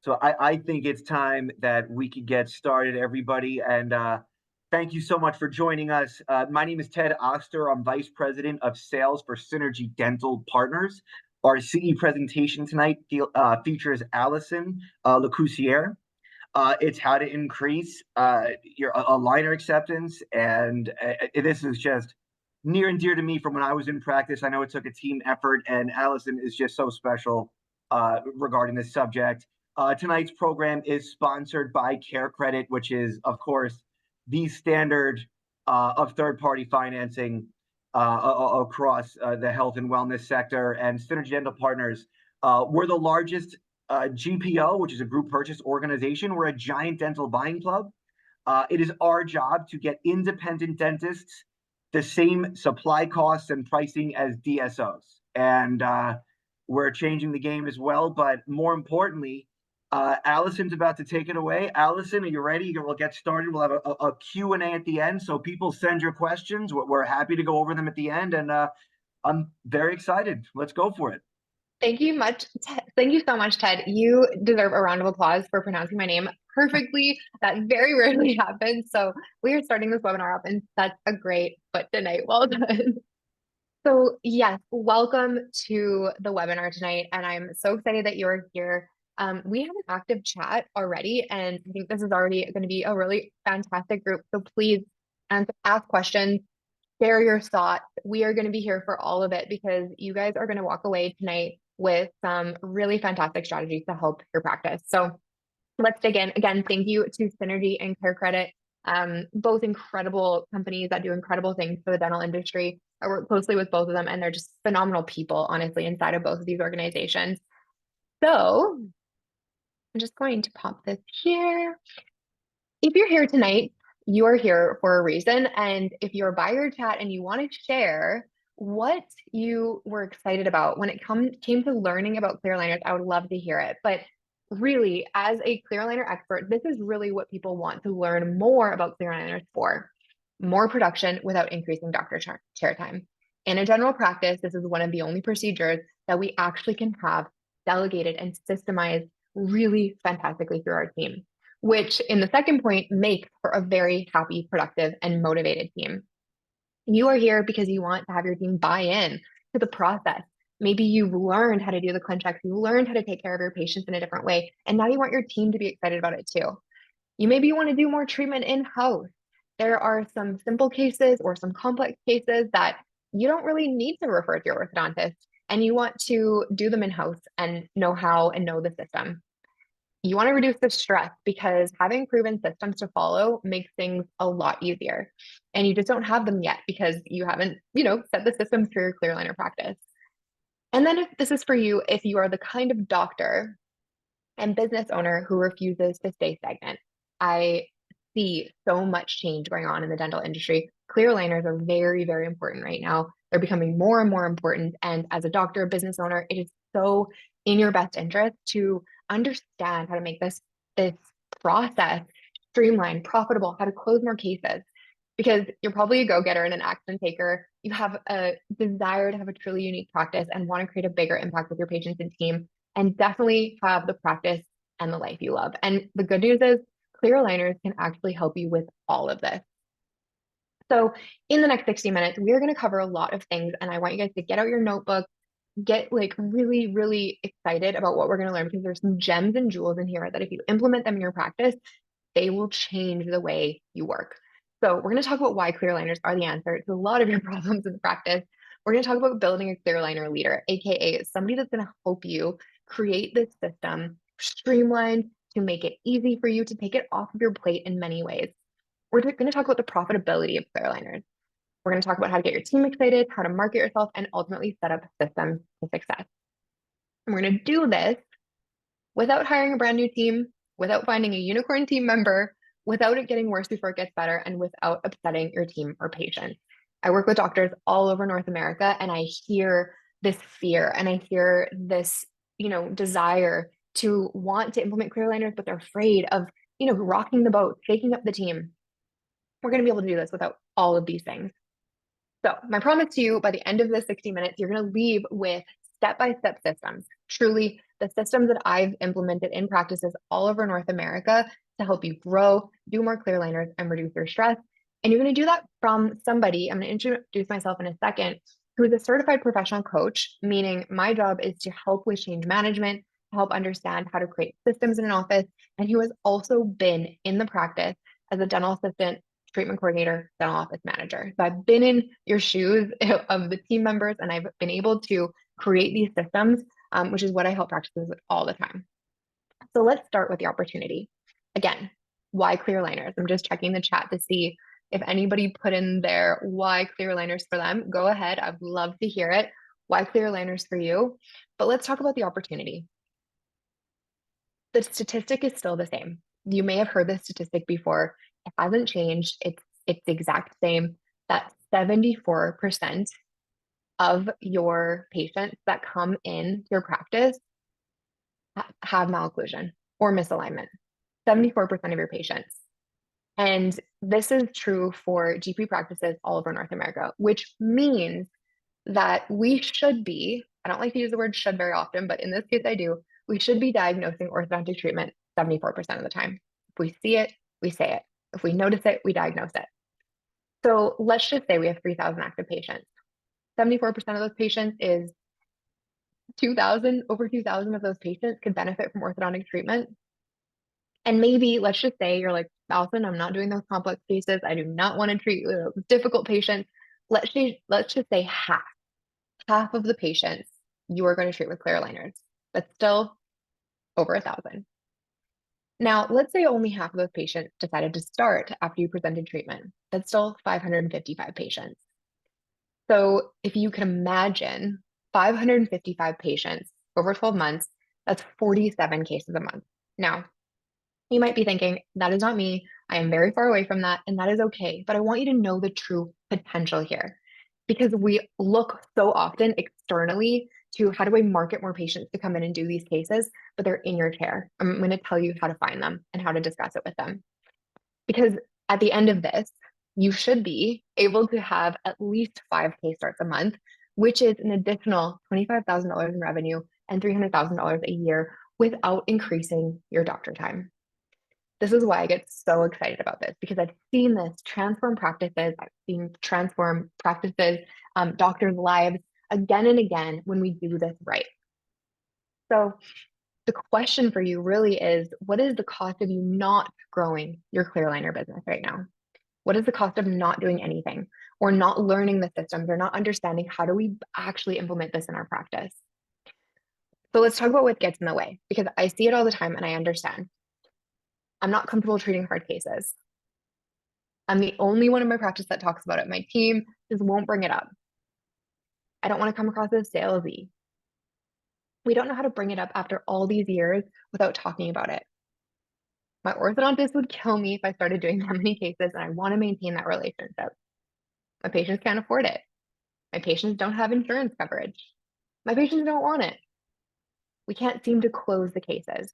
So I think it's time that we could get started, everybody. And thank you so much for joining us. My name is Ted Oster. I'm Vice President of Sales for Synergy Dental Partners. Our CE presentation tonight features Allison Lacoursiere. It's how to increase your aligner acceptance. And this is just near and dear to me from when I was in practice. I know it took a team effort, and Allison is just so special regarding this subject. Tonight's program is sponsored by Care Credit, which is, of course, the standard of third-party financing across the health and wellness sector. And Synergy Dental Partners, we're the largest GPO, which is a group purchase organization. We're a giant dental buying club. It is our job to get independent dentists the same supply costs and pricing as DSOs. And we're changing the game as well. But more importantly, Allison's about to take it away. Allison, are you ready? We'll get started. We'll have a Q&A at the end. So people send your questions. We're happy to go over them at the end. And I'm very excited. Let's go for it. Thank you so much, Ted. You deserve a round of applause for pronouncing my name perfectly. That very rarely happens. So we are starting this webinar up in such a great foot tonight. Well done. So yes, welcome to the webinar tonight. And I'm so excited that you're here. We have an active chat already, and I think this is already going to be a really fantastic group. So please ask questions, share your thoughts. We are going to be here for all of it because you guys are going to walk away tonight with some really fantastic strategies to help your practice. So let's dig in. Again, thank you to Synergy and Care Credit, both incredible companies that do incredible things for the dental industry. I work closely with both of them, and they're just phenomenal people, honestly, inside of both of these organizations. So I'm just going to pop this here. If you're here tonight, you are here for a reason. And if you're by your chat and you want to share what you were excited about when it came to learning about clear aligners, I would love to hear it. But really, as a clear aligner expert, this is really what people want to learn more about clear aligners for. More production without increasing doctor chair time. In a general practice, this is one of the only procedures that we actually can have delegated and systemized really fantastically through our team, which in the second point makes for a very happy, productive, and motivated team. You are here because you want to have your team buy in to the process. Maybe you've learned how to do the ClinChecks, you learned how to take care of your patients in a different way, and now you want your team to be excited about it too. You maybe want to do more treatment in-house. There are some simple cases or some complex cases that you don't really need to refer to your orthodontist, and you want to do them in-house and know how and know the system. You want to reduce the stress because having proven systems to follow makes things a lot easier. And you just don't have them yet because you haven't, set the systems for your clear aligner practice. And then if this is for you, if you are the kind of doctor and business owner who refuses to stay stagnant. I see so much change going on in the dental industry. Clear aligners are very, very important right now. They're becoming more and more important. And as a doctor, business owner, it is so in your best interest to understand how to make this process streamlined, profitable, how to close more cases. Because you're probably a go-getter and an action taker. You have a desire to have a truly unique practice and want to create a bigger impact with your patients and team, and definitely have the practice and the life you love. And the good news is clear aligners can actually help you with all of this. So in the next 60 minutes, we are going to cover a lot of things, and I want you guys to get out your notebook, get like really, really excited about what we're going to learn, because there's some gems and jewels in here that if you implement them in your practice, they will change the way you work. So we're going to talk about why clear aligners are the answer to a lot of your problems in practice. We're going to talk about building a clear aligner leader, AKA somebody that's going to help you create this system streamlined to make it easy for you to take it off of your plate in many ways. We're going to talk about the profitability of clear aligners. We're going to talk about how to get your team excited, how to market yourself, and ultimately set up systems to success. And we're going to do this without hiring a brand new team, without finding a unicorn team member, without it getting worse before it gets better, and without upsetting your team or patients. I work with doctors all over North America, and I hear this fear and I hear this, desire to want to implement clear aligners, but they're afraid of, rocking the boat, shaking up the team. We're going to be able to do this without all of these things. So my promise to you, by the end of this 60 minutes, you're going to leave with step-by-step systems, truly the systems that I've implemented in practices all over North America to help you grow, do more clear aligners, and reduce your stress. And you're going to do that from somebody, I'm going to introduce myself in a second, who is a certified professional coach, meaning my job is to help with change management, to help understand how to create systems in an office, and who has also been in the practice as a dental assistant, treatment coordinator, dental office manager. So I've been in your shoes of the team members, and I've been able to create these systems, which is what I help practices with all the time. So let's start with the opportunity. Again, why clear aligners? I'm just checking the chat to see if anybody put in there why clear aligners for them. Go ahead. I'd love to hear it. Why clear aligners for you? But let's talk about the opportunity. The statistic is still the same. You may have heard this statistic before. It hasn't changed. It's the exact same. That 74% of your patients that come in your practice have malocclusion or misalignment. 74% of your patients. And this is true for GP practices all over North America, which means that we should be, I don't like to use the word should very often, but in this case I do, we should be diagnosing orthodontic treatment 74% of the time. If we see it, we say it. If we notice it, we diagnose it. So let's just say we have 3,000 active patients. 74% of those patients is 2,000, over 2,000 of those patients could benefit from orthodontic treatment. And maybe let's just say you're like, Allison, I'm not doing those complex cases. I do not want to treat difficult patients. Let's just say half of the patients you are going to treat with clear aligners. That's still over 1,000. Now, let's say only half of those patients decided to start after you presented treatment. That's still 555 patients. So if you can imagine 555 patients over 12 months, that's 47 cases a month. Now, you might be thinking, that is not me. I am very far away from that, and that is okay. But I want you to know the true potential here, because we look so often externally to how do I market more patients to come in and do these cases, but they're in your chair. I'm going to tell you how to find them and how to discuss it with them. Because at the end of this, you should be able to have at least 5 case starts a month, which is an additional $25,000 in revenue and $300,000 a year without increasing your doctor time. This is why I get so excited about this, because I've seen this transform practices. I've seen transform practices, doctors' lives again and again when we do this right. So the question for you really is, what is the cost of you not growing your clear aligner business right now? What is the cost of not doing anything or not learning the systems or not understanding how do we actually implement this in our practice? So let's talk about what gets in the way, because I see it all the time and I understand. I'm not comfortable treating hard cases. I'm the only one in my practice that talks about it. My team just won't bring it up. I don't want to come across as salesy. We don't know how to bring it up after all these years without talking about it. My orthodontist would kill me if I started doing that many cases, and I want to maintain that relationship. My patients can't afford it. My patients don't have insurance coverage. My patients don't want it. We can't seem to close the cases.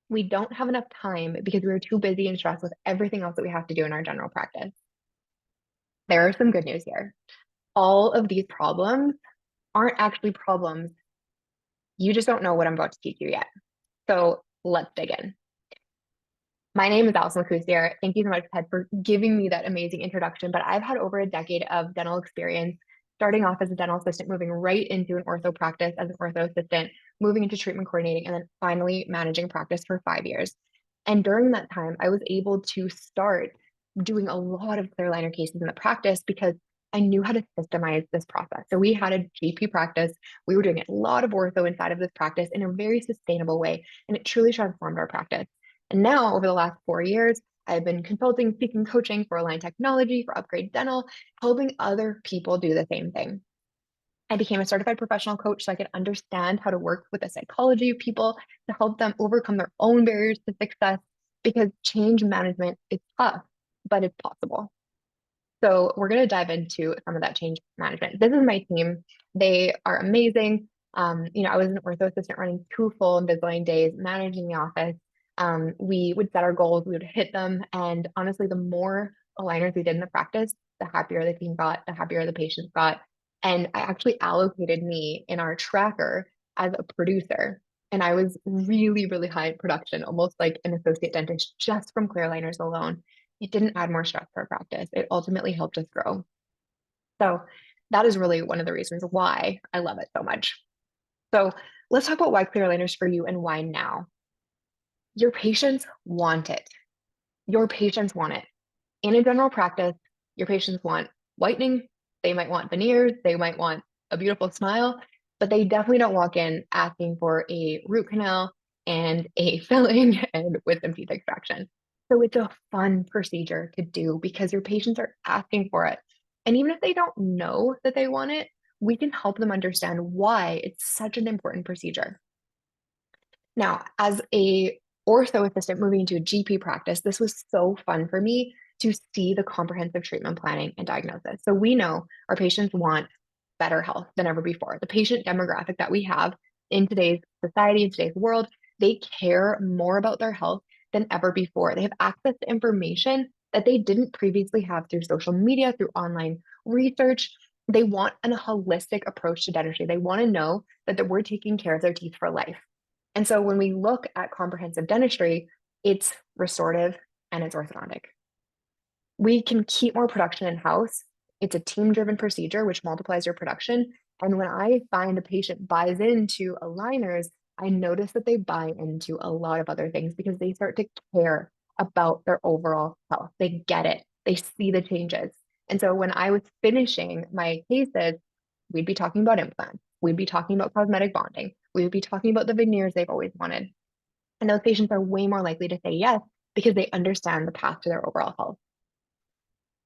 We don't have enough time because we are too busy and stressed with everything else that we have to do in our general practice. There are some good news here. All of these problems aren't actually problems. You just don't know what I'm about to teach you yet. So let's dig in. My name is Allison Lacoursiere. Thank you so much, Ted, for giving me that amazing introduction. But I've had over a decade of dental experience, starting off as a dental assistant, moving right into an ortho practice as an ortho assistant, moving into treatment coordinating, and then finally managing practice for 5 years. And during that time, I was able to start doing a lot of clear aligner cases in the practice because I knew how to systemize this process. So we had a GP practice. We were doing a lot of ortho inside of this practice in a very sustainable way, and it truly transformed our practice. And now, over the last 4 years, I've been consulting, speaking, coaching for Align Technology, for Upgrade Dental, helping other people do the same thing. I became a certified professional coach so I could understand how to work with the psychology of people to help them overcome their own barriers to success, because change management is tough, but it's possible. So we're going to dive into some of that change management. This is my team. They are amazing. I was an ortho assistant running 2 full Invisalign days, managing the office. We would set our goals, we would hit them. And honestly, the more aligners we did in the practice, the happier the team got, the happier the patients got. And I actually allocated me in our tracker as a producer. And I was really, really high in production, almost like an associate dentist just from clear aligners alone. It didn't add more stress to our practice. It ultimately helped us grow. So that is really one of the reasons why I love it so much. So let's talk about why clear aligners for you and why now. Your patients want it. Your patients want it. In a general practice, your patients want whitening, they might want veneers, they might want a beautiful smile, but they definitely don't walk in asking for a root canal and a filling and wisdom teeth extraction. So it's a fun procedure to do because your patients are asking for it. And even if they don't know that they want it, we can help them understand why it's such an important procedure. Now, as a ortho assistant moving into a GP practice, this was so fun for me to see the comprehensive treatment planning and diagnosis. So we know our patients want better health than ever before. The patient demographic that we have in today's society, in today's world, they care more about their health than ever before. They have access to information that they didn't previously have through social media, through online research. They want a holistic approach to dentistry. They want to know that we're taking care of their teeth for life. And so when we look at comprehensive dentistry, it's restorative and it's orthodontic. We can keep more production in-house. It's a team-driven procedure, which multiplies your production. And when I find a patient buys into aligners, I notice that they buy into a lot of other things because they start to care about their overall health. They get it. They see the changes. And so when I was finishing my cases, we'd be talking about implants. We'd be talking about cosmetic bonding. We would be talking about the veneers they've always wanted. And those patients are way more likely to say yes because they understand the path to their overall health.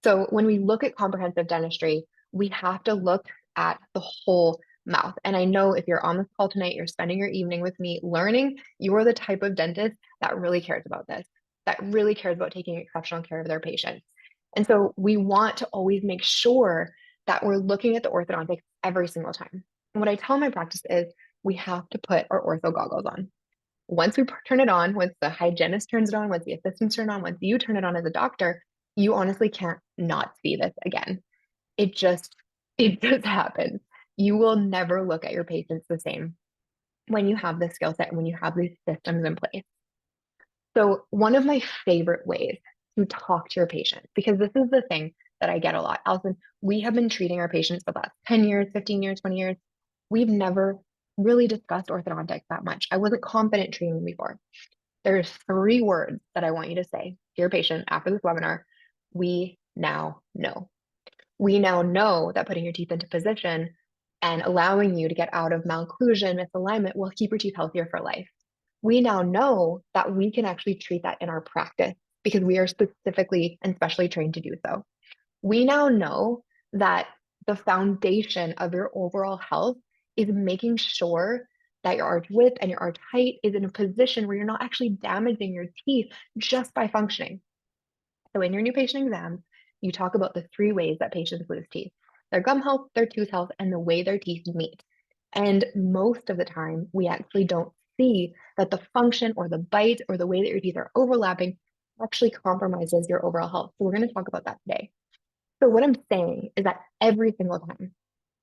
So when we look at comprehensive dentistry, we have to look at the whole mouth. And I know if you're on this call tonight, you're spending your evening with me learning, you are the type of dentist that really cares about this, that really cares about taking exceptional care of their patients. And so we want to always make sure that we're looking at the orthodontics every single time. And what I tell my practice is we have to put our ortho goggles on. Once we turn it on, once the hygienist turns it on, once the assistants turn it on, once you turn it on as a doctor, you honestly can't not see this again. It just, it just happens. You will never look at your patients the same when you have this skill set and when you have these systems in place. So one of my favorite ways to talk to your patients, because this is the thing that I get a lot. Allison, we have been treating our patients for the last 10 years, 15 years, 20 years. We've never really discussed orthodontics that much. I wasn't confident treating them before. There's 3 words that I want you to say to your patient after this webinar. We now know. We now know that putting your teeth into position and allowing you to get out of malocclusion, misalignment will keep your teeth healthier for life. We now know that we can actually treat that in our practice because we are specifically and specially trained to do so. We now know that the foundation of your overall health is making sure that your arch width and your arch height is in a position where you're not actually damaging your teeth just by functioning. So in your new patient exams, you talk about the 3 ways that patients lose teeth: their gum health, their tooth health, and the way their teeth meet. And most of the time, we actually don't see that the function or the bite or the way that your teeth are overlapping actually compromises your overall health. So we're going to talk about that today. So what I'm saying is that every single time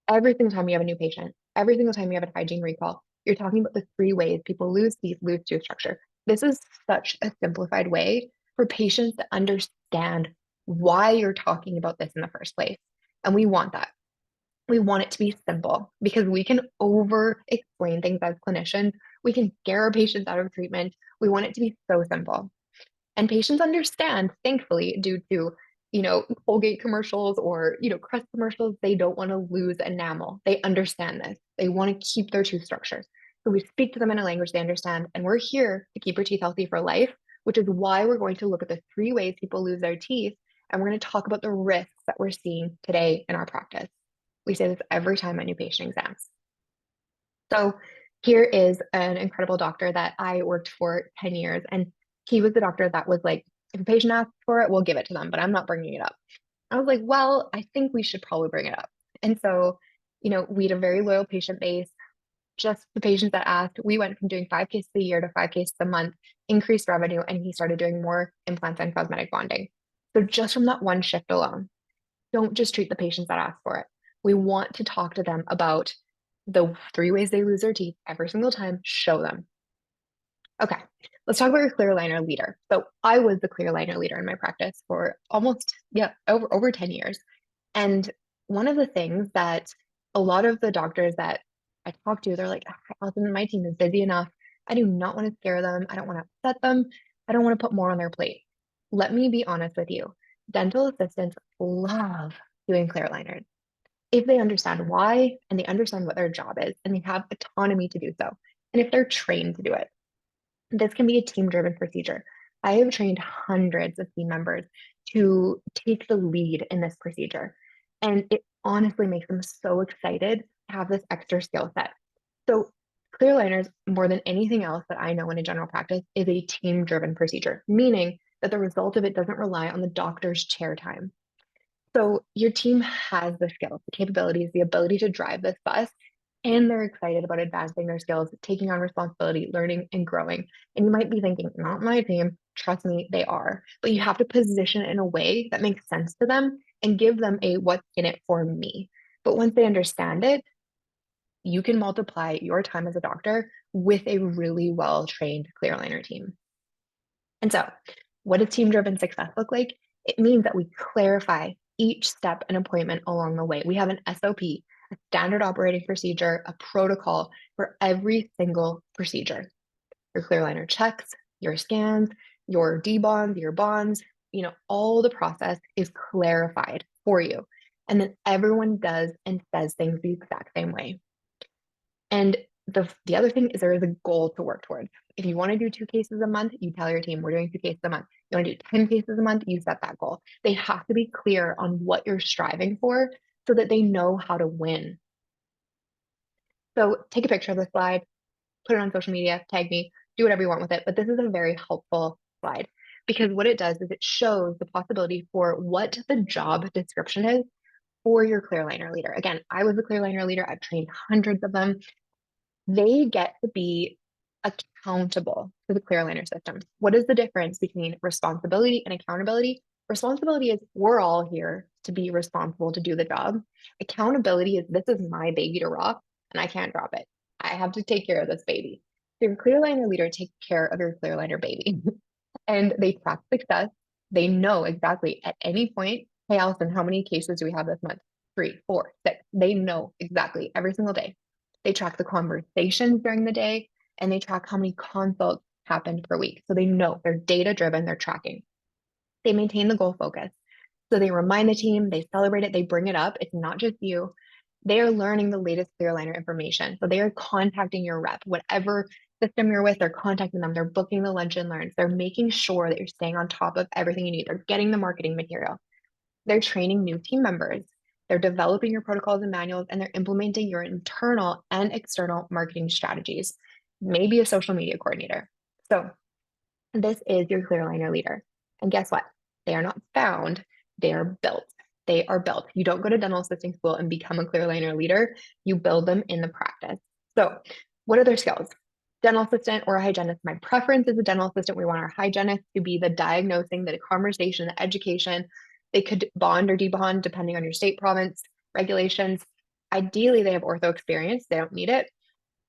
you have a new patient, every single time you have a hygiene recall, you're talking about the 3 ways people lose teeth, lose tooth structure. This is such a simplified way for patients to understand why you're talking about this in the first place. And we want that. We want it to be simple because we can over explain things as clinicians. We can scare our patients out of treatment. We want it to be so simple. And patients understand, thankfully, due to, Colgate commercials or, Crest commercials, they don't want to lose enamel. They understand this. They want to keep their tooth structures. So we speak to them in a language they understand, and we're here to keep your teeth healthy for life, which is why we're going to look at the 3 ways people lose their teeth, and we're going to talk about the risks that we're seeing today in our practice. We say this every time at new patient exams. So here is an incredible doctor that I worked for 10 years, and he was the doctor that was like, if a patient asks for it, we'll give it to them, but I'm not bringing it up. I was like, well, I think we should probably bring it up. And so, we had a very loyal patient base. Just the patients that asked, we went from doing 5 cases a year to 5 cases a month, increased revenue, and he started doing more implants and cosmetic bonding. So just from that one shift alone, don't just treat the patients that ask for it. We want to talk to them about the 3 ways they lose their teeth every single time. Show them. Okay, let's talk about your clear aligner leader. So I was the clear aligner leader in my practice for almost, yeah, over 10 years. And one of the things that a lot of the doctors that I talk to, they're like, Allison, my team is busy enough. I do not want to scare them. I don't want to upset them. I don't want to put more on their plate. Let me be honest with you. Dental assistants love doing clear aligners if they understand why and they understand what their job is and they have autonomy to do so. And if they're trained to do it. This can be a team-driven procedure. I have trained hundreds of team members to take the lead in this procedure, and it honestly makes them so excited to have this extra skill set. So clear aligners, more than anything else that I know in a general practice, is a team-driven procedure, meaning that the result of it doesn't rely on the doctor's chair time. So your team has the skills, the capabilities, the ability to drive this bus, and they're excited about advancing their skills, taking on responsibility, learning and growing. And you might be thinking, not my team. Trust me, they are. But you have to position it in a way that makes sense to them and give them a what's in it for me. But once they understand it, you can multiply your time as a doctor with a really well-trained clear aligner team. And so, what does team driven success look like? It means that we clarify each step and appointment along the way. We have an SOP, a standard operating procedure, a protocol for every single procedure. Your clear aligner checks, your scans, your D-bonds, your bonds, all the process is clarified for you. And then everyone does and says things the exact same way. And the other thing is there is a goal to work towards. If you want to do 2 cases a month, you tell your team we're doing 2 cases a month. You want to do 10 cases a month, you set that goal. They have to be clear on what you're striving for so that they know how to win. So take a picture of the slide, put it on social media, tag me, do whatever you want with it. But this is a very helpful slide because what it does is it shows the possibility for what the job description is for your clear aligner leader. Again, I was a clear aligner leader. I've trained hundreds of them. They get to be accountable to the clear aligner system. What is the difference between responsibility and accountability? Responsibility is we're all here to be responsible to do the job. Accountability is this is my baby to rock and I can't drop it. I have to take care of this baby. So your clear aligner leader takes care of your clear aligner baby and they track success. They know exactly at any point, hey, Allison, how many cases do we have this month? 3, 4, 6. They know exactly every single day. They track the conversations during the day and they track how many consults happened per week. So they know they're data driven, they're tracking. They maintain the goal focus. So they remind the team, they celebrate it, they bring it up. It's not just you. They are learning the latest clear aligner information. So they are contacting your rep, whatever system you're with, they're contacting them, they're booking the lunch and learns, they're making sure that you're staying on top of everything you need. They're getting the marketing material. They're training new team members. They're developing your protocols and manuals, and they're implementing your internal and external marketing strategies, maybe a social media coordinator. So this is your clear aligner leader. And guess what? They are not found, they are built. They are built. You don't go to dental assisting school and become a clear aligner leader. You build them in the practice. So what are their skills? Dental assistant or a hygienist. My preference is a dental assistant. We want our hygienist to be the diagnosing, the conversation, the education. They could bond or debond depending on your state, province, regulations. Ideally, they have ortho experience. They don't need it.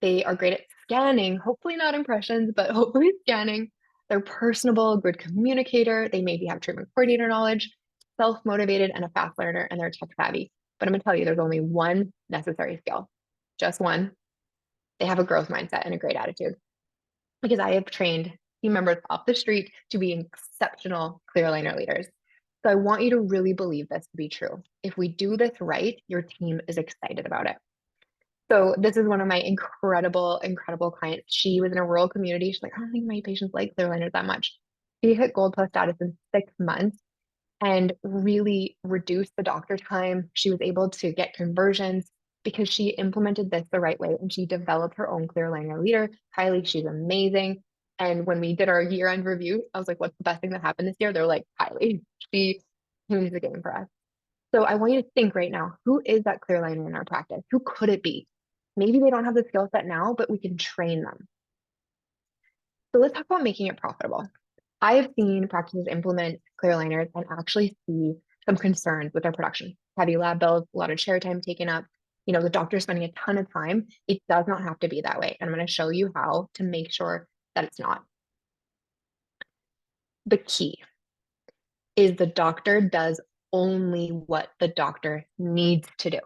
They are great at scanning, hopefully not impressions, but hopefully scanning. They're personable, good communicator. They maybe have treatment coordinator knowledge, self-motivated, and a fast learner, and they're tech savvy. But I'm going to tell you, there's only one necessary skill, just one. They have a growth mindset and a great attitude. Because I have trained team members off the street to be exceptional clear aligner leaders. So I want you to really believe this to be true. If we do this right, your team is excited about it. So this is one of my incredible, incredible clients. She was in a rural community. She's like, I don't think my patients like clear aligners that much. She hit Gold Plus status in 6 months and really reduced the doctor time. She was able to get conversions because she implemented this the right way and she developed her own clear aligner leader. Kylie, she's amazing. And when we did our year-end review, I was like, what's the best thing that happened this year? They're like, Kylie, she changed the game for us. So I want you to think right now, who is that clear aligner in our practice? Who could it be? Maybe they don't have the skill set now, but we can train them. So let's talk about making it profitable. I have seen practices implement clear aligners and actually see some concerns with their production. Heavy lab bills, a lot of chair time taken up. The doctor's spending a ton of time. It does not have to be that way. And I'm going to show you how to make sure that it's not. The key is the doctor does only what the doctor needs to do.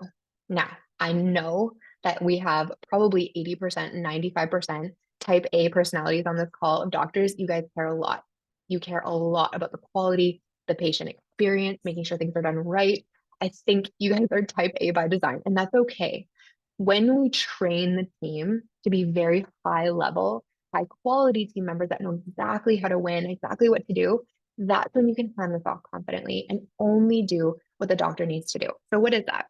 Now, I know that we have probably 80%, 95% type A personalities on this call of doctors. You guys care a lot. You care a lot about the quality, the patient experience, making sure things are done right. I think you guys are type A by design, and that's okay. When we train the team to be very high level, high quality team members that know exactly how to win, exactly what to do, that's when you can hand this off confidently and only do what the doctor needs to do. So what is that?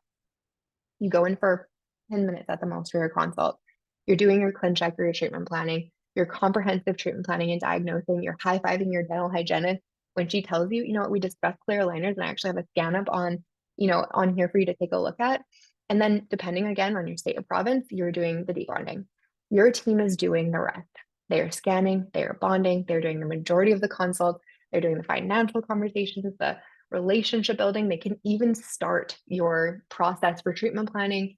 You go in for 10 minutes at the most for your consult. You're doing your clin check or your treatment planning, your comprehensive treatment planning and diagnosing, you're high-fiving your dental hygienist when she tells you, you know what, we discussed clear aligners and I actually have a scan up on, on here for you to take a look at. And then depending again on your state of province, you're doing the debonding. Your team is doing the rest. They are scanning, they are bonding, they're doing the majority of the consults, they're doing the financial conversations, the relationship building. They can even start your process for treatment planning.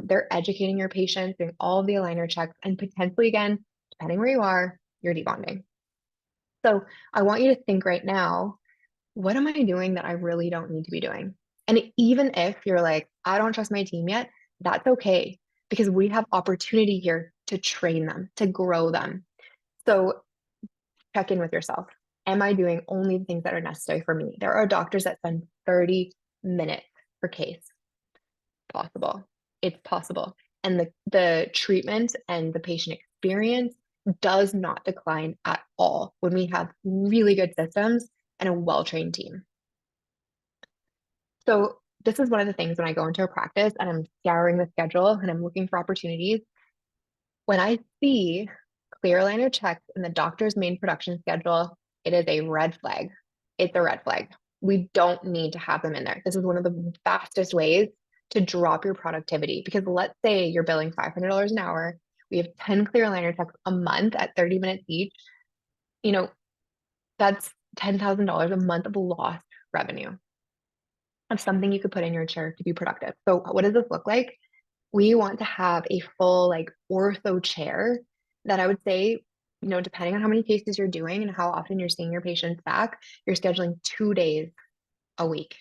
They're educating your patients, doing all of the aligner checks, and potentially, again, depending where you are, you're debonding. So I want you to think right now, what am I doing that I really don't need to be doing? And even if you're like, I don't trust my team yet, that's okay, because we have opportunity here to train them, to grow them. So check in with yourself. Am I doing only the things that are necessary for me? There are doctors that spend 30 minutes per case. Possible. It's possible. And the treatment and the patient experience does not decline at all when we have really good systems and a well-trained team. So this is one of the things when I go into a practice and I'm scouring the schedule and I'm looking for opportunities. When I see clear aligner checks in the doctor's main production schedule, it is a red flag. It's a red flag. We don't need to have them in there. This is one of the fastest ways to drop your productivity, because let's say you're billing $500 an hour. We have 10 clear aligner checks a month at 30 minutes each. That's $10,000 a month of lost revenue of something you could put in your chair to be productive. So what does this look like? We want to have a full like ortho chair that I would say, depending on how many cases you're doing and how often you're seeing your patients back, you're scheduling 2 days a week.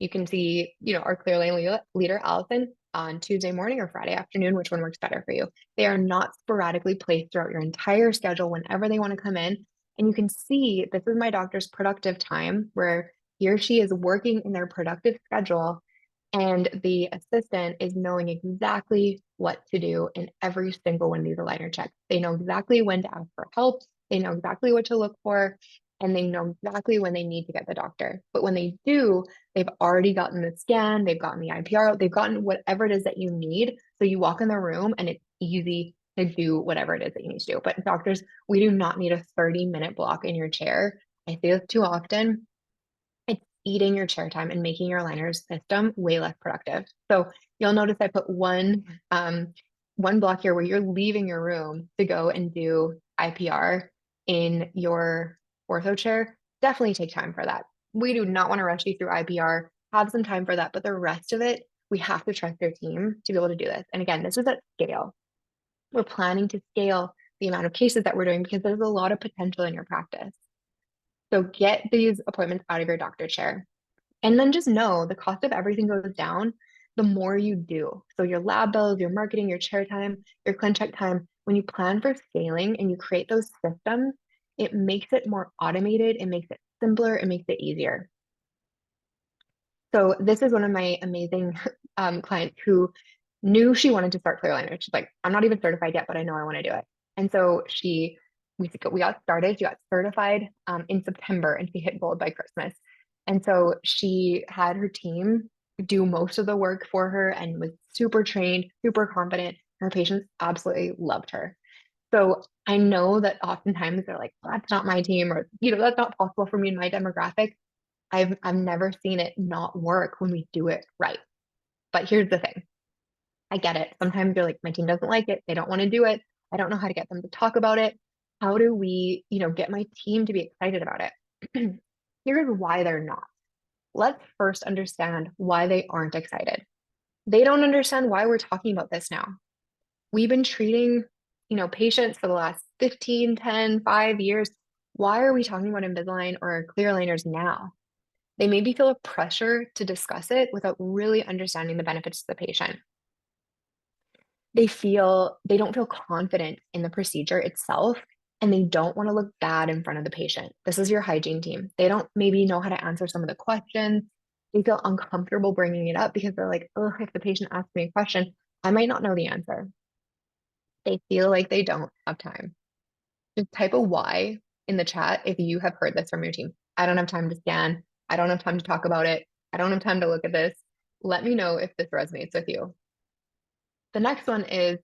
You can see, our clear lane leader, Allison, on Tuesday morning or Friday afternoon, which one works better for you. They are not sporadically placed throughout your entire schedule whenever they want to come in. And you can see this is my doctor's productive time where he or she is working in their productive schedule, and the assistant is knowing exactly what to do in every single one of these aligner checks. They know exactly when to ask for help. They know exactly what to look for, and they know exactly when they need to get the doctor. But when they do, they've already gotten the scan, they've gotten the IPR, they've gotten whatever it is that you need. So you walk in the room and it's easy to do whatever it is that you need to do. But doctors, we do not need a 30-minute block in your chair. I say this too often. It's eating your chair time and making your aligner system way less productive. So you'll notice I put one block here where you're leaving your room to go and do IPR in your ortho chair. Definitely take time for that. We do not want to rush you through IPR. Have some time for that, but the rest of it, we have to trust your team to be able to do this. And again, this is at scale. We're planning to scale the amount of cases that we're doing because there's a lot of potential in your practice. So get these appointments out of your doctor chair. And then just know the cost of everything goes down the more you do. So your lab bills, your marketing, your chair time, your clin check time, when you plan for scaling and you create those systems, it makes it more automated, it makes it simpler, it makes it easier. So this is one of my amazing clients who knew she wanted to start clear aligner. She's like, I'm not even certified yet, but I know I want to do it. And so we got started. She got certified in September, and she hit gold by Christmas. And so she had her team do most of the work for her and was super trained, super confident. Her patients absolutely loved her. So I know that oftentimes they're like, that's not my team, or that's not possible for me in my demographic. I've never seen it not work when we do it right. But here's the thing. I get it. Sometimes you're like, my team doesn't like it. They don't want to do it. I don't know how to get them to talk about it. How do we, get my team to be excited about it? Here's why they're not. Let's first understand why they aren't excited. They don't understand why we're talking about this now. We've been treating patients for the last 15, 10, 5 years. Why are we talking about Invisalign or clear aligners now? They maybe feel a pressure to discuss it without really understanding the benefits to the patient. They don't feel confident in the procedure itself, and they don't want to look bad in front of the patient. This is your hygiene team. They don't maybe know how to answer some of the questions. They feel uncomfortable bringing it up because they're like, oh, if the patient asks me a question, I might not know the answer. They feel like they don't have time. Just type a Y in the chat if you have heard this from your team. I don't have time to scan. I don't have time to talk about it. I don't have time to look at this. Let me know if this resonates with you. The next one is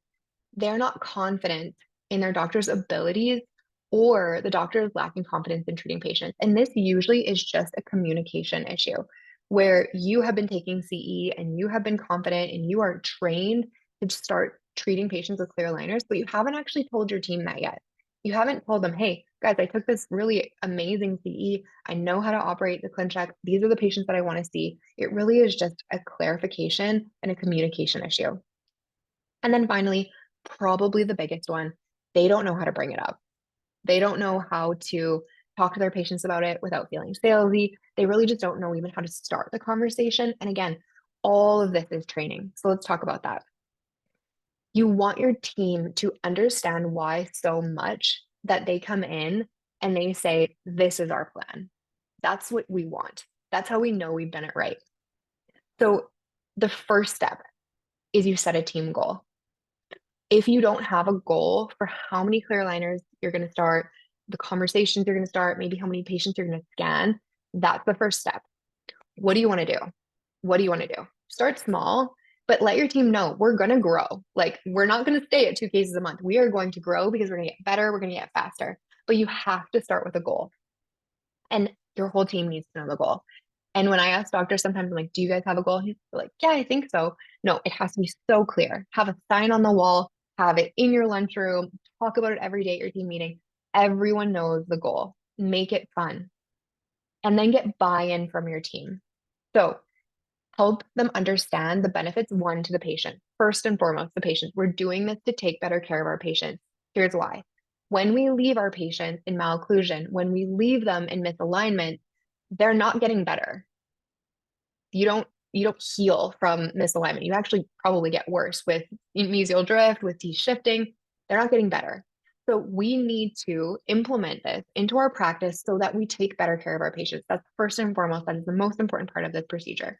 they're not confident in their doctor's abilities, or the doctor is lacking confidence in treating patients. And this usually is just a communication issue where you have been taking CE and you have been confident and you are trained to start treating patients with clear aligners, but you haven't actually told your team that yet. You haven't told them, hey, guys, I took this really amazing CE. I know how to operate the ClinCheck. These are the patients that I want to see. It really is just a clarification and a communication issue. And then finally, probably the biggest one, they don't know how to bring it up. They don't know how to talk to their patients about it without feeling salesy. They really just don't know even how to start the conversation. And again, all of this is training. So let's talk about that. You want your team to understand why so much that they come in and they say, this is our plan. That's what we want. That's how we know we've done it right. So the first step is you set a team goal. If you don't have a goal for how many clear aligners you're going to start, the conversations you're going to start, maybe how many patients you're going to scan, that's the first step. What do you want to do? What do you want to do? Start small, but let your team know we're going to grow. Like, we're not going to stay at 2 cases a month. We are going to grow because we're going to get better. We're going to get faster. But you have to start with a goal. And your whole team needs to know the goal. And when I ask doctors, sometimes I'm like, do you guys have a goal? He's like, yeah, I think so. No, it has to be so clear. Have a sign on the wall, have it in your lunchroom, talk about it every day at your team meeting. Everyone knows the goal. Make it fun. And then get buy-in from your team. So help them understand the benefits, one, to the patient. First and foremost, the patient. We're doing this to take better care of our patients. Here's why. When we leave our patients in malocclusion, when we leave them in misalignment, they're not getting better. You don't heal from misalignment. You actually probably get worse with mesial drift, with teeth shifting. They're not getting better. So we need to implement this into our practice so that we take better care of our patients. That's first and foremost. That is the most important part of this procedure.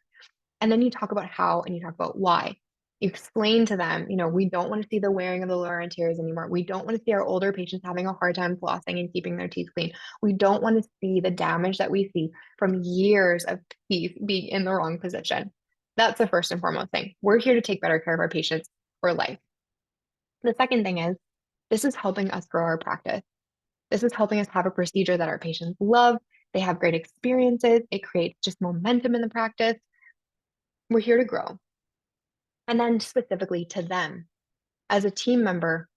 And then you talk about how and you talk about why. You explain to them, we don't want to see the wearing of the lower anteriors anymore. We don't want to see our older patients having a hard time flossing and keeping their teeth clean. We don't want to see the damage that we see from years of teeth being in the wrong position. That's the first and foremost thing. We're here to take better care of our patients for life. The second thing is, this is helping us grow our practice. This is helping us have a procedure that our patients love. They have great experiences. It creates just momentum in the practice. We're here to grow. And then specifically to them, as a team member,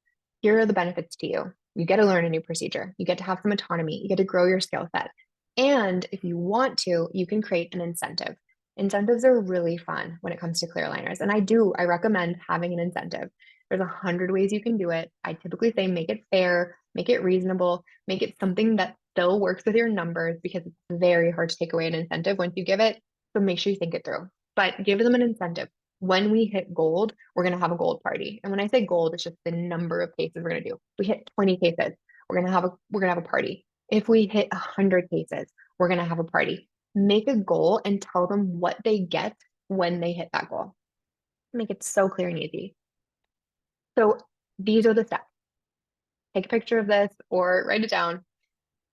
here are the benefits to you. You get to learn a new procedure. You get to have some autonomy. You get to grow your skill set. And if you want to, you can create an incentive. Incentives are really fun when it comes to clear aligners. And I recommend having an incentive. There's 100 ways you can do it. I typically say make it fair, make it reasonable, make it something that still works with your numbers, because it's very hard to take away an incentive once you give it. So make sure you think it through, but give them an incentive. When we hit gold, we're going to have a gold party. And when I say gold, it's just the number of cases we're going to do. If we hit 20 cases, we're going to have a party. If we hit 100 cases, we're going to have a party. Make a goal and tell them what they get when they hit that goal. Make it so clear and easy. So these are the steps. Take a picture of this or write it down.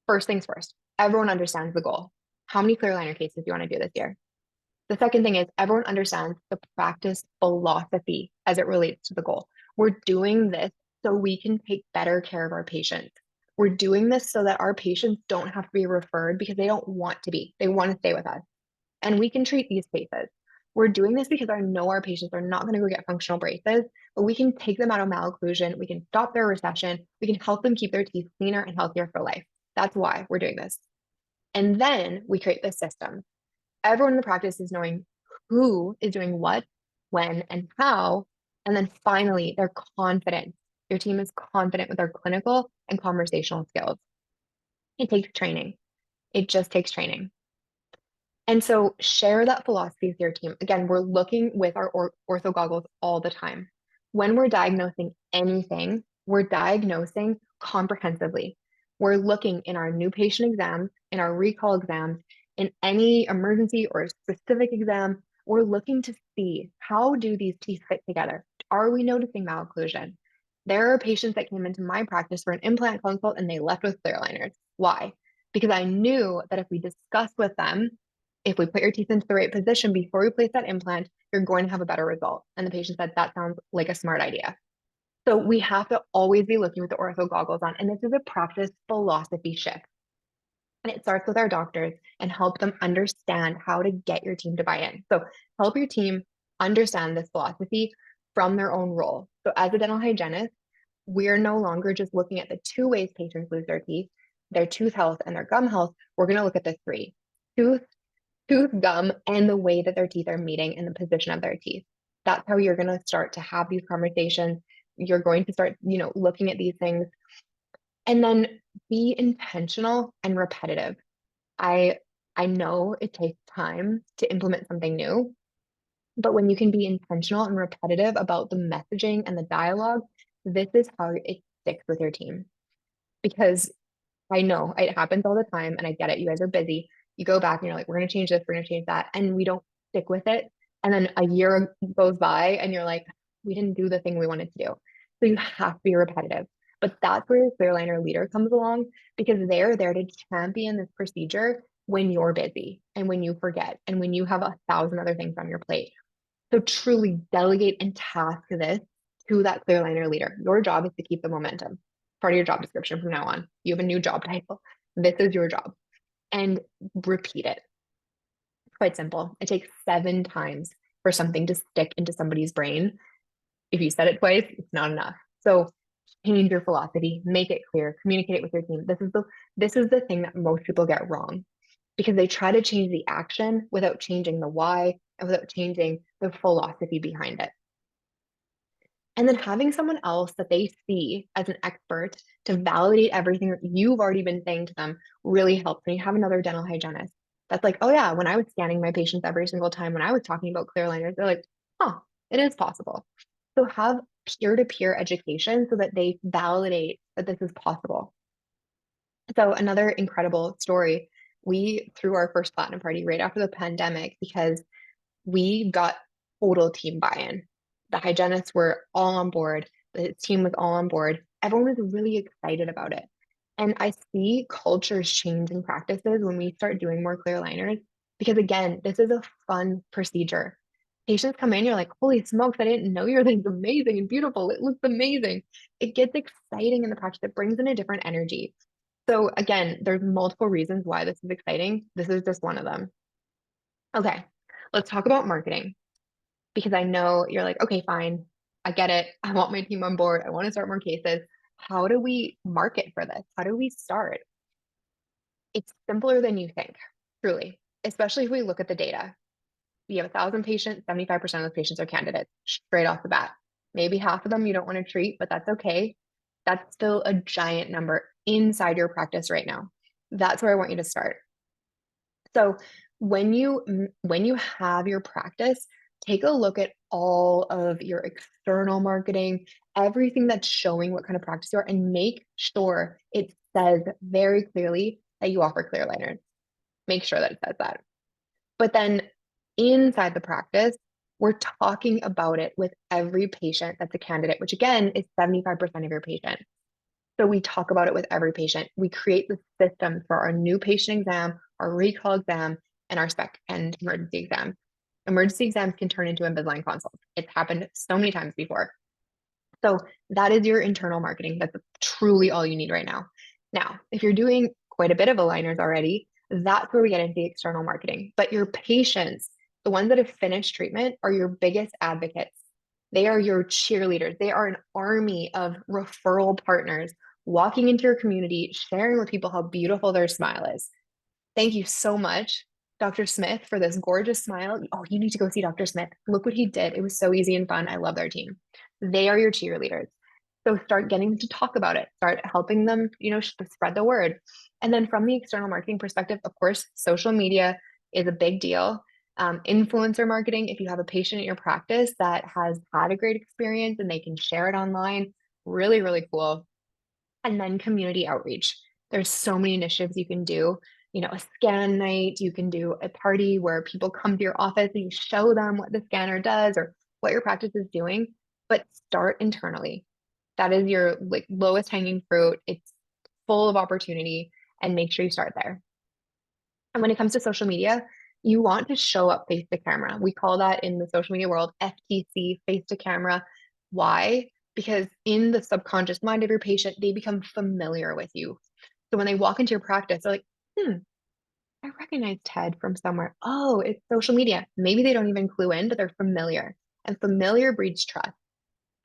First things first, everyone understands the goal. How many clear aligner cases do you want to do this year? The second thing is everyone understands the practice philosophy as it relates to the goal. We're doing this so we can take better care of our patients. We're doing this so that our patients don't have to be referred because they don't want to be. They want to stay with us. And we can treat these cases. We're doing this because I know our patients are not going to go get functional braces, but we can take them out of malocclusion. We can stop their recession. We can help them keep their teeth cleaner and healthier for life. That's why we're doing this. And then we create this system. Everyone in the practice is knowing who is doing what, when, and how. And then finally, they're confident Your team is confident with their clinical and conversational skills. It takes training. It just takes training. And so share that philosophy with your team. Again, we're looking with our ortho goggles all the time. When we're diagnosing anything, we're diagnosing comprehensively. We're looking in our new patient exams, in our recall exams, in any emergency or specific exam, we're looking to see how do these teeth fit together? Are we noticing malocclusion? There are patients that came into my practice for an implant consult and they left with clear aligners. Why? Because I knew that if we discussed with them, if we put your teeth into the right position before we place that implant, you're going to have a better result. And the patient said, that sounds like a smart idea. So we have to always be looking with the ortho goggles on. And this is a practice philosophy shift. And it starts with our doctors and help them understand how to get your team to buy in. So help your team understand this philosophy from their own role. So as a dental hygienist, we're no longer just looking at the two ways patients lose their teeth, their tooth health and their gum health. We're going to look at the three: tooth, gum, and the way that their teeth are meeting and the position of their teeth. That's how you're going to start to have these conversations. You're going to start, looking at these things, and then be intentional and repetitive. I know it takes time to implement something new, but when you can be intentional and repetitive about the messaging and the dialogue, this is how it sticks with your team. Because I know it happens all the time, and I get it. You guys are busy. You go back and you're like, we're going to change this, we're going to change that. And we don't stick with it. And then a year goes by and you're like, we didn't do the thing we wanted to do. So you have to be repetitive. But that's where your clear aligner leader comes along, because they're there to champion this procedure when you're busy and when you forget and when you have 1,000 other things on your plate. So truly delegate and task this to that clear aligner leader. Your job is to keep the momentum. Part of your job description from now on. You have a new job title. This is your job. And repeat it. It's quite simple. It takes 7 times for something to stick into somebody's brain. If you said it twice, it's not enough. So change your philosophy, make it clear, communicate it with your team. This is the thing that most people get wrong, because they try to change the action without changing the why and without changing the philosophy behind it. And then having someone else that they see as an expert to validate everything that you've already been saying to them really helps. When you have another dental hygienist that's like, oh yeah, when I was scanning my patients every single time, when I was talking about clear aligners, they're like, huh, it is possible. So have peer-to-peer education so that they validate that this is possible. So another incredible story, we threw our first platinum party right after the pandemic because we got total team buy-in. The hygienists were all on board. The team was all on board. Everyone was really excited about it. And I see cultures change in practices when we start doing more clear aligners, because again, this is a fun procedure. Patients come in, you're like, holy smokes, I didn't know your thing's amazing and beautiful. It looks amazing. It gets exciting in the practice. It brings in a different energy. So again, there's multiple reasons why this is exciting. This is just one of them. Okay, let's talk about marketing, because I know you're like, okay, fine, I get it. I want my team on board. I want to start more cases. How do we market for this? How do we start? It's simpler than you think, truly, especially if we look at the data. You have 1,000 patients, 75% of those patients are candidates straight off the bat. Maybe half of them you don't want to treat, but that's okay. That's still a giant number inside your practice right now. That's where I want you to start. So when you have your practice, take a look at all of your external marketing, everything that's showing what kind of practice you are, and make sure it says very clearly that you offer clear aligners. Make sure that it says that. But then inside the practice, we're talking about it with every patient that's a candidate, which again is 75% of your patients. So we talk about it with every patient. We create the system for our new patient exam, our recall exam, and our spec and emergency exam. Emergency exams can turn into Invisalign consults. It's happened so many times before. So that is your internal marketing. That's truly all you need right now. Now, if you're doing quite a bit of aligners already, that's where we get into the external marketing. But your patients, the ones that have finished treatment, are your biggest advocates. They are your cheerleaders. They are an army of referral partners walking into your community, sharing with people how beautiful their smile is. Thank you so much, Dr. Smith, for this gorgeous smile. Oh, you need to go see Dr. Smith. Look what he did. It was so easy and fun. I love their team. They are your cheerleaders. So start getting them to talk about it, start helping them, spread the word. And then from the external marketing perspective, of course, social media is a big deal. Influencer marketing, if you have a patient in your practice that has had a great experience and they can share it online, really, really cool. And then community outreach. There's so many initiatives you can do. A scan night, you can do a party where people come to your office and you show them what the scanner does or what your practice is doing, but start internally. That is your lowest hanging fruit. It's full of opportunity, and make sure you start there. And when it comes to social media, you want to show up face to camera. We call that in the social media world FTC, face to camera. Why? Because in the subconscious mind of your patient, they become familiar with you. So when they walk into your practice, they're like, I recognize Ted from somewhere. Oh, it's social media. Maybe they don't even clue in, but they're familiar. And familiar breeds trust.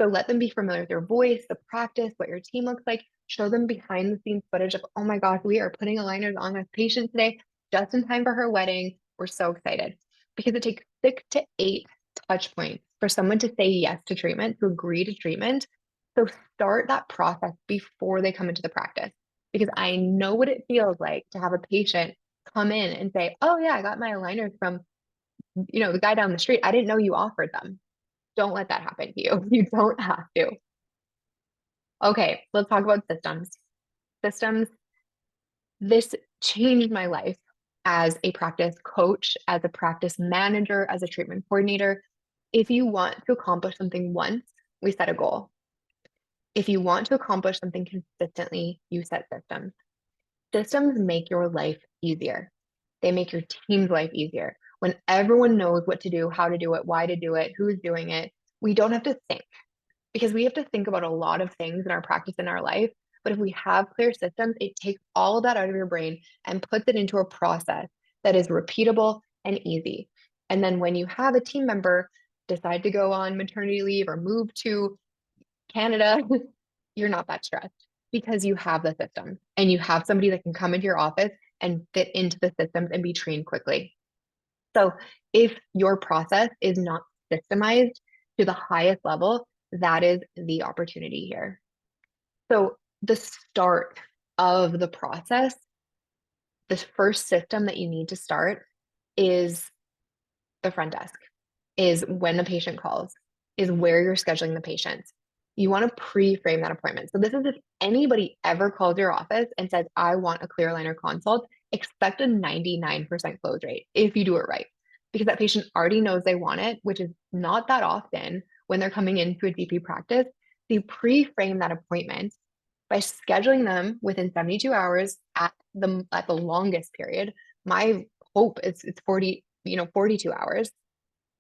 So let them be familiar with your voice, the practice, what your team looks like. Show them behind the scenes footage of, oh my gosh, we are putting aligners on a patient today just in time for her wedding. We're so excited because it takes 6 to 8 touch points for someone to say yes to treatment, to agree to treatment. So start that process before they come into the practice because I know what it feels like to have a patient come in and say, oh yeah, I got my aligners from, the guy down the street. I didn't know you offered them. Don't let that happen to you. You don't have to. Okay, let's talk about systems. Systems, this changed my life as a practice coach, as a practice manager, as a treatment coordinator. If you want to accomplish something once, we set a goal. If you want to accomplish something consistently, you set systems. Systems make your life easier. They make your team's life easier. When everyone knows what to do, how to do it, why to do it, who's doing it, we don't have to think because we have to think about a lot of things in our practice in our life. But if we have clear systems, it takes all of that out of your brain and puts it into a process that is repeatable and easy. And then when you have a team member decide to go on maternity leave or move to Canada, you're not that stressed because you have the system and you have somebody that can come into your office and fit into the systems and be trained quickly. So if your process is not systemized to the highest level, that is the opportunity here. So the start of the process, the first system that you need to start is the front desk, is when the patient calls, is where you're scheduling the patient. You want to pre-frame that appointment. So this is if anybody ever calls your office and says, I want a clear aligner consult, expect a 99% close rate if you do it right. Because that patient already knows they want it, which is not that often when they're coming into a GP practice. So you pre-frame that appointment by scheduling them within 72 hours at the longest period. My hope is it's 42 hours.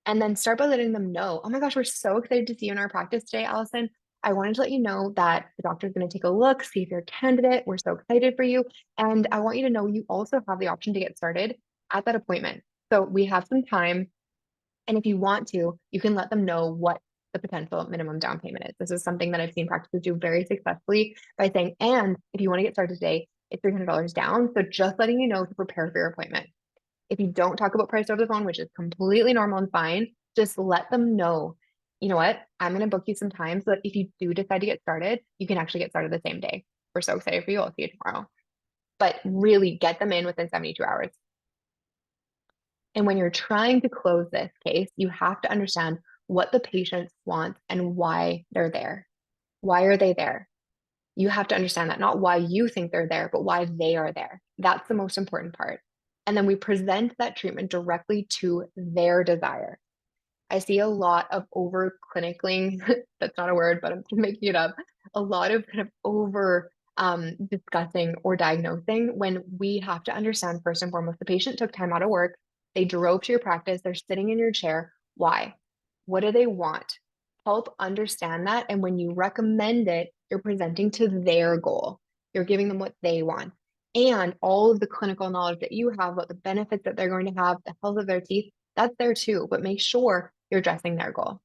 And then start by letting them know, oh my gosh, we're so excited to see you in our practice today, Allison. I wanted to let you know that the doctor's going to take a look, see if you're a candidate. We're so excited for you. And I want you to know you also have the option to get started at that appointment. So we have some time. And if you want to, you can let them know what the potential minimum down payment is. This is something that I've seen practices do very successfully by saying, and if you want to get started today, it's $300 down. So just letting you know to prepare for your appointment. If you don't talk about price over the phone, which is completely normal and fine, just let them know, you know what, I'm going to book you some time so that if you do decide to get started, you can actually get started the same day. We're so excited for you. I'll see you tomorrow. But really get them in within 72 hours. And when you're trying to close this case, you have to understand what the patients want and why they're there. Why are they there? You have to understand that, not why you think they're there, but why they are there. That's the most important part. And then we present that treatment directly to their desire. I see a lot of over clinicking, that's not a word, but I'm making it up. A lot of kind of over discussing or diagnosing when we have to understand first and foremost, the patient took time out of work, they drove to your practice, they're sitting in your chair. Why? What do they want? Help understand that. And when you recommend it, you're presenting to their goal. You're giving them what they want. And all of the clinical knowledge that you have about the benefits that they're going to have, the health of their teeth, that's there too. But make sure you're addressing their goal.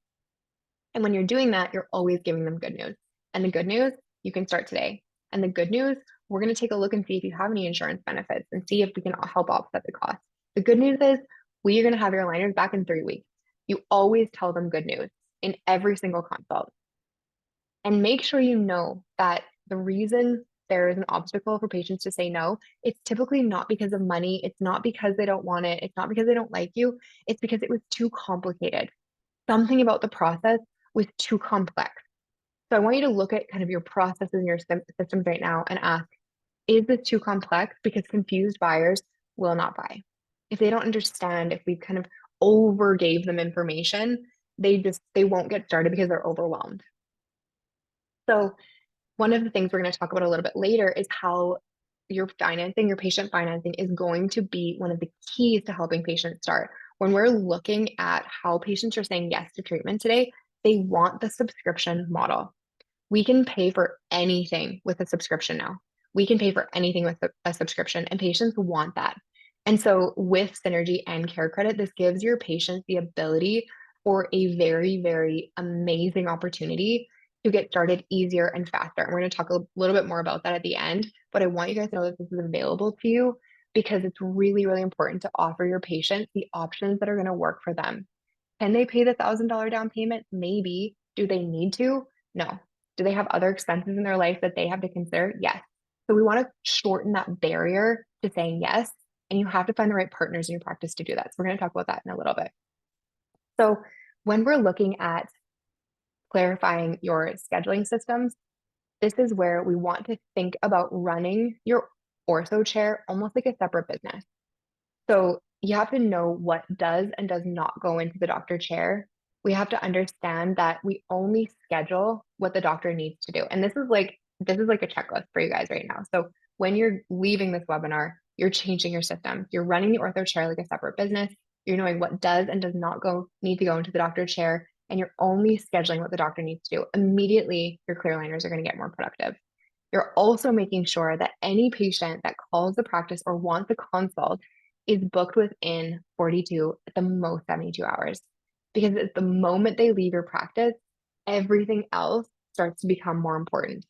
And when you're doing that, you're always giving them good news. And the good news, you can start today. And the good news, we're going to take a look and see if you have any insurance benefits and see if we can help offset the cost. The good news is we are going to have your aligners back in 3 weeks. You always tell them good news in every single consult. And make sure you know that the reason there is an obstacle for patients to say no, it's typically not because of money. It's not because they don't want it. It's not because they don't like you. It's because it was too complicated. Something about the process was too complex. So I want you to look at kind of your processes and your systems right now and ask, is this too complex? Because confused buyers will not buy. If they don't understand, if we kind of over gave them information, they won't get started because they're overwhelmed. So one of the things we're going to talk about a little bit later is how your financing, your patient financing is going to be one of the keys to helping patients start. When we're looking at how patients are saying yes to treatment today, they want the subscription model. We can pay for anything with a subscription now. We can pay for anything with a subscription, and patients want that. And so, with Synergy and Care Credit, this gives your patients the ability for a very, very amazing opportunity to get started easier and faster. And we're going to talk a little bit more about that at the end, but I want you guys to know that this is available to you because it's really, really important to offer your patients the options that are going to work for them. Can they pay the $1,000 down payment? Maybe. Do they need to? No. Do they have other expenses in their life that they have to consider? Yes. So we want to shorten that barrier to saying yes. And you have to find the right partners in your practice to do that. So we're going to talk about that in a little bit. So when we're looking at clarifying your scheduling systems, this is where we want to think about running your ortho chair almost like a separate business. So you have to know what does and does not go into the doctor chair. We have to understand that we only schedule what the doctor needs to do. And this is like a checklist for you guys right now. So when you're leaving this webinar, you're changing your system. You're running the ortho chair like a separate business. You're knowing what does and does not need to go into the doctor chair, and you're only scheduling what the doctor needs to do. Immediately, your clear aligners are going to get more productive. You're also making sure that any patient that calls the practice or wants a consult is booked within 42, at the most 72 hours. Because at the moment they leave your practice, everything else starts to become more important.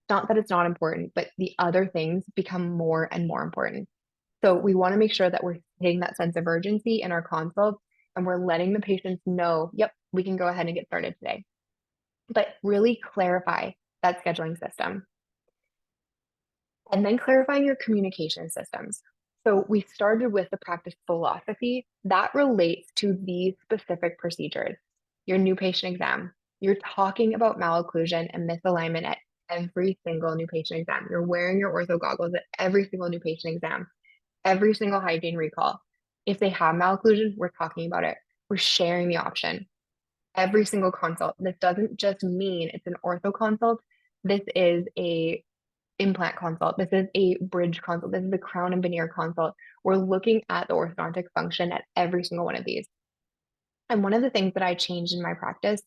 Not that it's not important, but the other things become more and more important. So we want to make sure that we're hitting that sense of urgency in our consults and we're letting the patients know, yep, we can go ahead and get started today. But really clarify that scheduling system. And then clarifying your communication systems. So we started with the practice philosophy that relates to these specific procedures. Your new patient exam, you're talking about malocclusion and misalignment at every single new patient exam. You're wearing your ortho goggles at every single new patient exam, every single hygiene recall. If they have malocclusion, we're talking about it. We're sharing the option. Every single consult. This doesn't just mean it's an ortho consult. This is a implant consult. This is a bridge consult. This is a crown and veneer consult. We're looking at the orthodontic function at every single one of these. And one of the things that I changed in my practice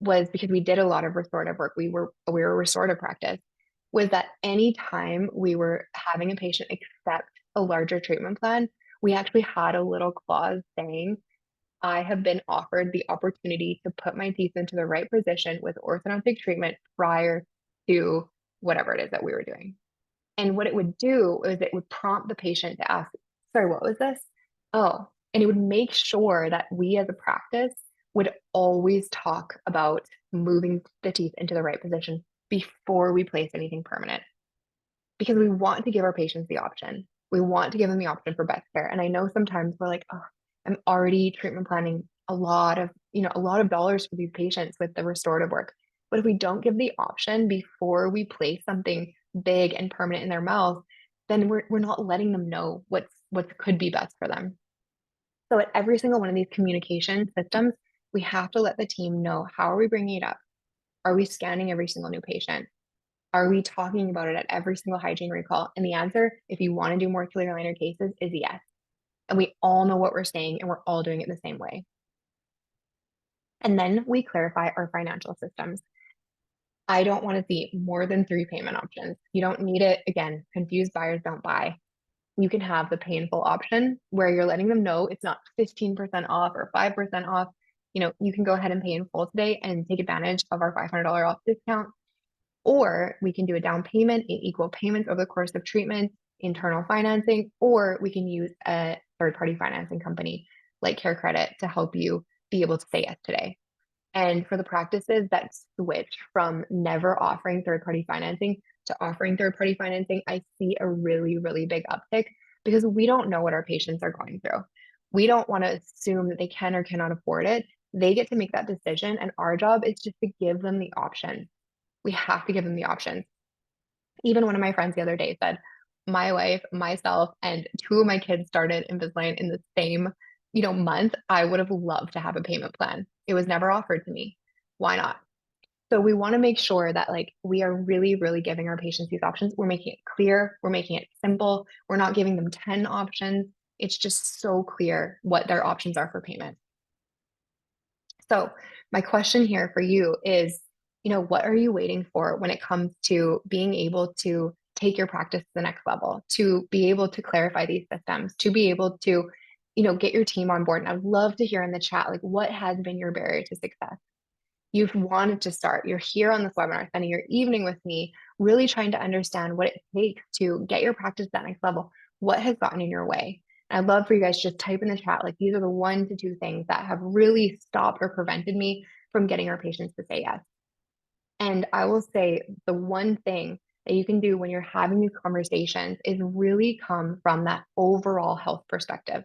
was because we did a lot of restorative work. We were a restorative practice. Was that anytime we were having a patient accept a larger treatment plan, we actually had a little clause saying, I have been offered the opportunity to put my teeth into the right position with orthodontic treatment prior to whatever it is that we were doing. And what it would do is it would prompt the patient to ask, sorry, what was this? Oh, and it would make sure that we as a practice would always talk about moving the teeth into the right position before we place anything permanent. Because we want to give our patients the option. We want to give them the option for best care. And I know sometimes we're like, oh, I'm already treatment planning a lot of dollars for these patients with the restorative work. But if we don't give the option before we place something big and permanent in their mouth, then we're not letting them know what could be best for them. So at every single one of these communication systems, we have to let the team know, how are we bringing it up? Are we scanning every single new patient? Are we talking about it at every single hygiene recall? And the answer, if you want to do more clear aligner cases, is yes. And we all know what we're saying and we're all doing it the same way. And then we clarify our financial systems. I don't want to see more than 3 payment options. You don't need it. Again, confused buyers don't buy. You can have the painful option where you're letting them know it's not 15% off or 5% off. You can go ahead and pay in full today and take advantage of our $500 off discount. Or we can do a down payment in equal payments over the course of treatment, internal financing, or we can use a third-party financing company like Care Credit to help you be able to say yes today. And for the practices that switch from never offering third-party financing to offering third-party financing, I see a really, really big uptick because we don't know what our patients are going through. We don't want to assume that they can or cannot afford it. They get to make that decision, and our job is just to give them the option. We have to give them the options. Even one of my friends the other day said, my wife, myself, and two of my kids started Invisalign in the same, month. I would have loved to have a payment plan. It was never offered to me. Why not? So we want to make sure that like we are really, really giving our patients these options. We're making it clear. We're making it simple. We're not giving them 10 options. It's just so clear what their options are for payment. So my question here for you is, what are you waiting for when it comes to being able to take your practice to the next level, to be able to clarify these systems, to be able to, get your team on board? And I'd love to hear in the chat, like, what has been your barrier to success? You've wanted to start. You're here on this webinar, spending your evening with me, really trying to understand what it takes to get your practice to that next level. What has gotten in your way? And I'd love for you guys to just type in the chat, like these are the 1 to 2 things that have really stopped or prevented me from getting our patients to say yes. And I will say the one thing that you can do when you're having these conversations is really come from that overall health perspective.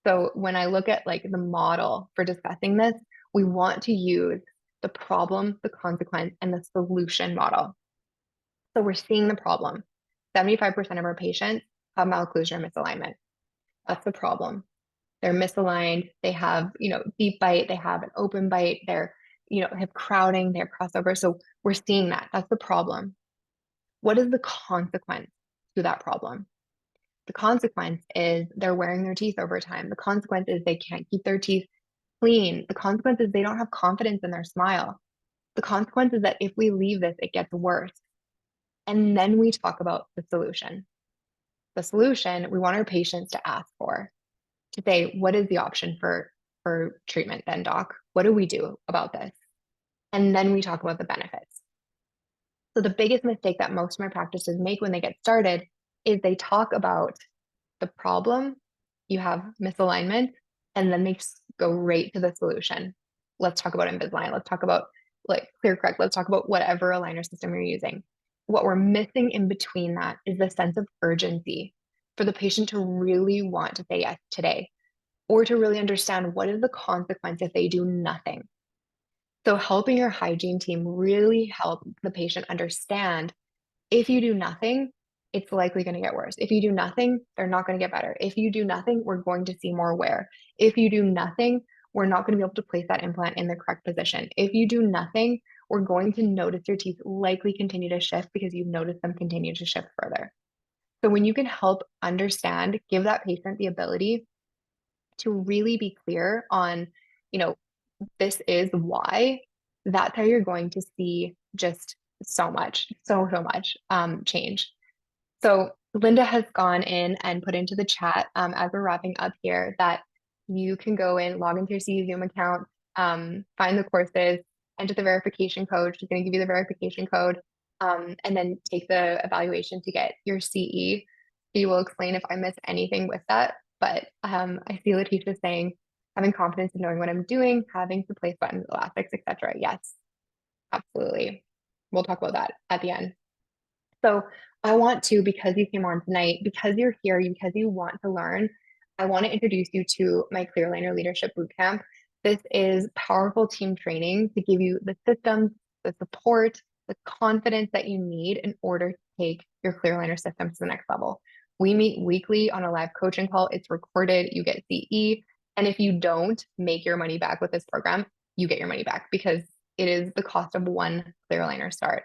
So when I look at like the model for discussing this, we want to use the problem, the consequence, and the solution model. So we're seeing the problem. 75% of our patients have malocclusion or misalignment. That's the problem. They're misaligned. They have, deep bite. They have an open bite. They're, have crowding. They have crossover. So we're seeing that. That's the problem. What is the consequence to that problem? The consequence is they're wearing their teeth over time. The consequence is they can't keep their teeth clean. The consequence is they don't have confidence in their smile. The consequence is that if we leave this, it gets worse. And then we talk about the solution. The solution we want our patients to ask for, to say, what is the option for treatment then, doc? What do we do about this? And then we talk about the benefits. So the biggest mistake that most of my practices make when they get started is they talk about the problem, you have misalignment, and then they go right to the solution. Let's talk about Invisalign. Let's talk about like ClearCorrect. Let's talk about whatever aligner system you're using. What we're missing in between that is the sense of urgency for the patient to really want to say yes today, or to really understand what is the consequence if they do nothing. So helping your hygiene team really help the patient understand if you do nothing, it's likely going to get worse. If you do nothing, they're not going to get better. If you do nothing, we're going to see more wear. If you do nothing, we're not going to be able to place that implant in the correct position. If you do nothing, we're going to notice your teeth likely continue to shift because you've noticed them continue to shift further. So when you can help understand, give that patient the ability to really be clear on, this is why, that's how you're going to see just so much change. So Linda has gone in and put into the chat as we're wrapping up here that you can go in, log into your CE Zoom account, find the courses, enter the verification code. She's going to give you the verification code, and then take the evaluation to get your CE. She will explain if I miss anything with that. But I see Letitia saying, having confidence in knowing what I'm doing, having to place buttons, elastics, etc. Yes, absolutely. We'll talk about that at the end. So I want to, because you came on tonight, because you're here, because you want to learn, I want to introduce you to my Clear Aligner Leadership Bootcamp. This is powerful team training to give you the systems, the support, the confidence that you need in order to take your Clear Aligner system to the next level. We meet weekly on a live coaching call. It's recorded. You get CE. And if you don't make your money back with this program, you get your money back because it is the cost of one Clear Aligner start.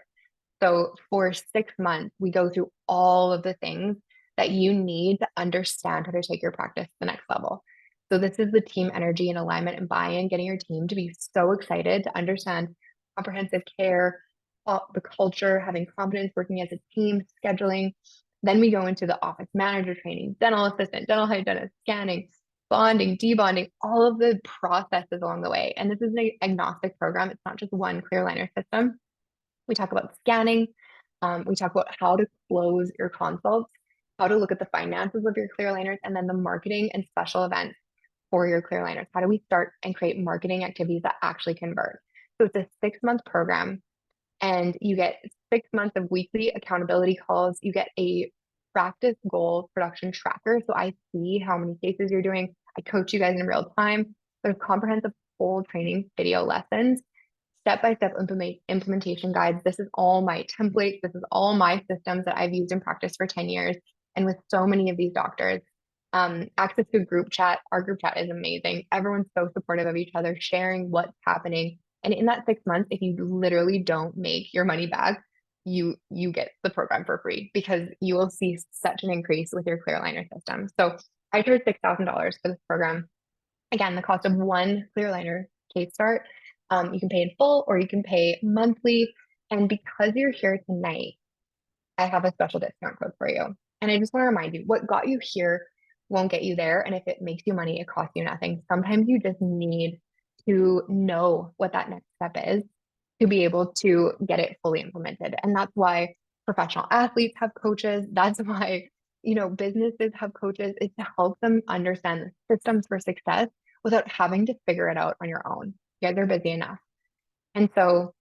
So for 6 months, we go through all of the things that you need to understand how to take your practice to the next level. So this is the team energy and alignment and buy-in, getting your team to be so excited to understand comprehensive care, the culture, having confidence working as a team, scheduling. Then we go into the office manager training, dental assistant, dental hygienist, scanning, bonding, debonding, all of the processes along the way. And this is an agnostic program. It's not just one clear aligner system. We talk about scanning. We talk about how to close your consults, how to look at the finances of your clear aligners, and then the marketing and special events for your clear aligners. How do we start and create marketing activities that actually convert? So it's a 6-month program, and you get 6 months of weekly accountability calls. You get a practice goal production tracker. So I see how many cases you're doing. I coach you guys in real time. There's comprehensive full training video lessons, step-by-step implementation guides. This is all my templates. This is all my systems that I've used in practice for 10 years. And with so many of these doctors, access to a group chat. Our group chat is amazing. Everyone's so supportive of each other, sharing what's happening. And in that 6 months, if you literally don't make your money back, you get the program for free because you will see such an increase with your clear aligner system. So I charge $6,000 for this program. Again, the cost of one clear aligner case start. You can pay in full or you can pay monthly. And because you're here tonight, I have a special discount code for you. And I just want to remind you, what got you here won't get you there. And if it makes you money, it costs you nothing. Sometimes you just need to know what that next step is to be able to get it fully implemented. And that's why professional athletes have coaches. That's why, businesses have coaches, is to help them understand the systems for success without having to figure it out on your own. Yeah, they're busy enough. And so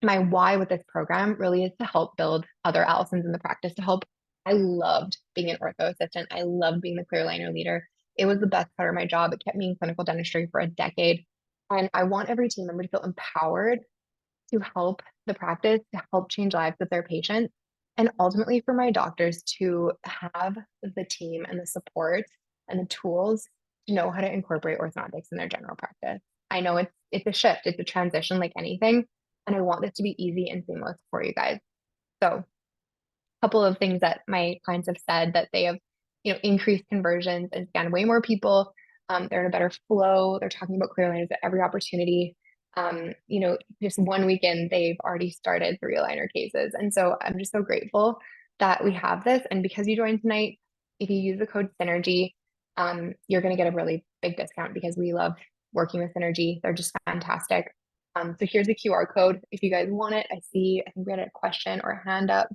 my why with this program really is to help build other Allisons in the practice, to help. I loved being an ortho assistant. I loved being the clear aligner leader. It was the best part of my job. It kept me in clinical dentistry for a decade. And I want every team member to feel empowered to help the practice, to help change lives with their patients, and ultimately for my doctors to have the team and the support and the tools to know how to incorporate orthodontics in their general practice. I know it's a shift, it's a transition like anything, and I want this to be easy and seamless for you guys. So a couple of things that my clients have said that they have, increased conversions and scanned way more people. They're in a better flow. They're talking about clear aligners at every opportunity. Just one weekend, they've already started 3 aligner cases. And so I'm just so grateful that we have this. And because you joined tonight, if you use the code Synergy, you're going to get a really big discount because we love working with Synergy. They're just fantastic. So here's the QR code if you guys want it. I think we had a question or a hand up.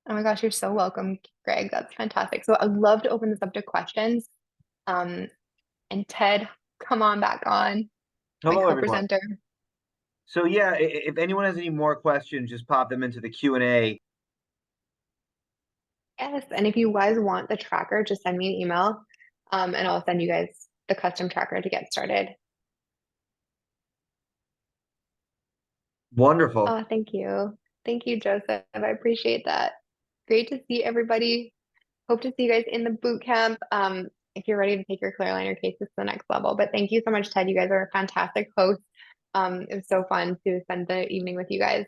Oh my gosh, you're so welcome, Greg. That's fantastic. So I'd love to open this up to questions. And Ted, come on back on, my Hello, everyone. co-presenter. So yeah, if anyone has any more questions, just pop them into the Q&A. Yes, and if you guys want the tracker, just send me an email, and I'll send you guys the custom tracker to get started. Wonderful. Oh, thank you. Thank you, Joseph. I appreciate that. Great to see everybody. Hope to see you guys in the boot camp. If you're ready to take your clear aligner cases to the next level. But thank you so much, Ted. You guys are a fantastic host. It was so fun to spend the evening with you guys.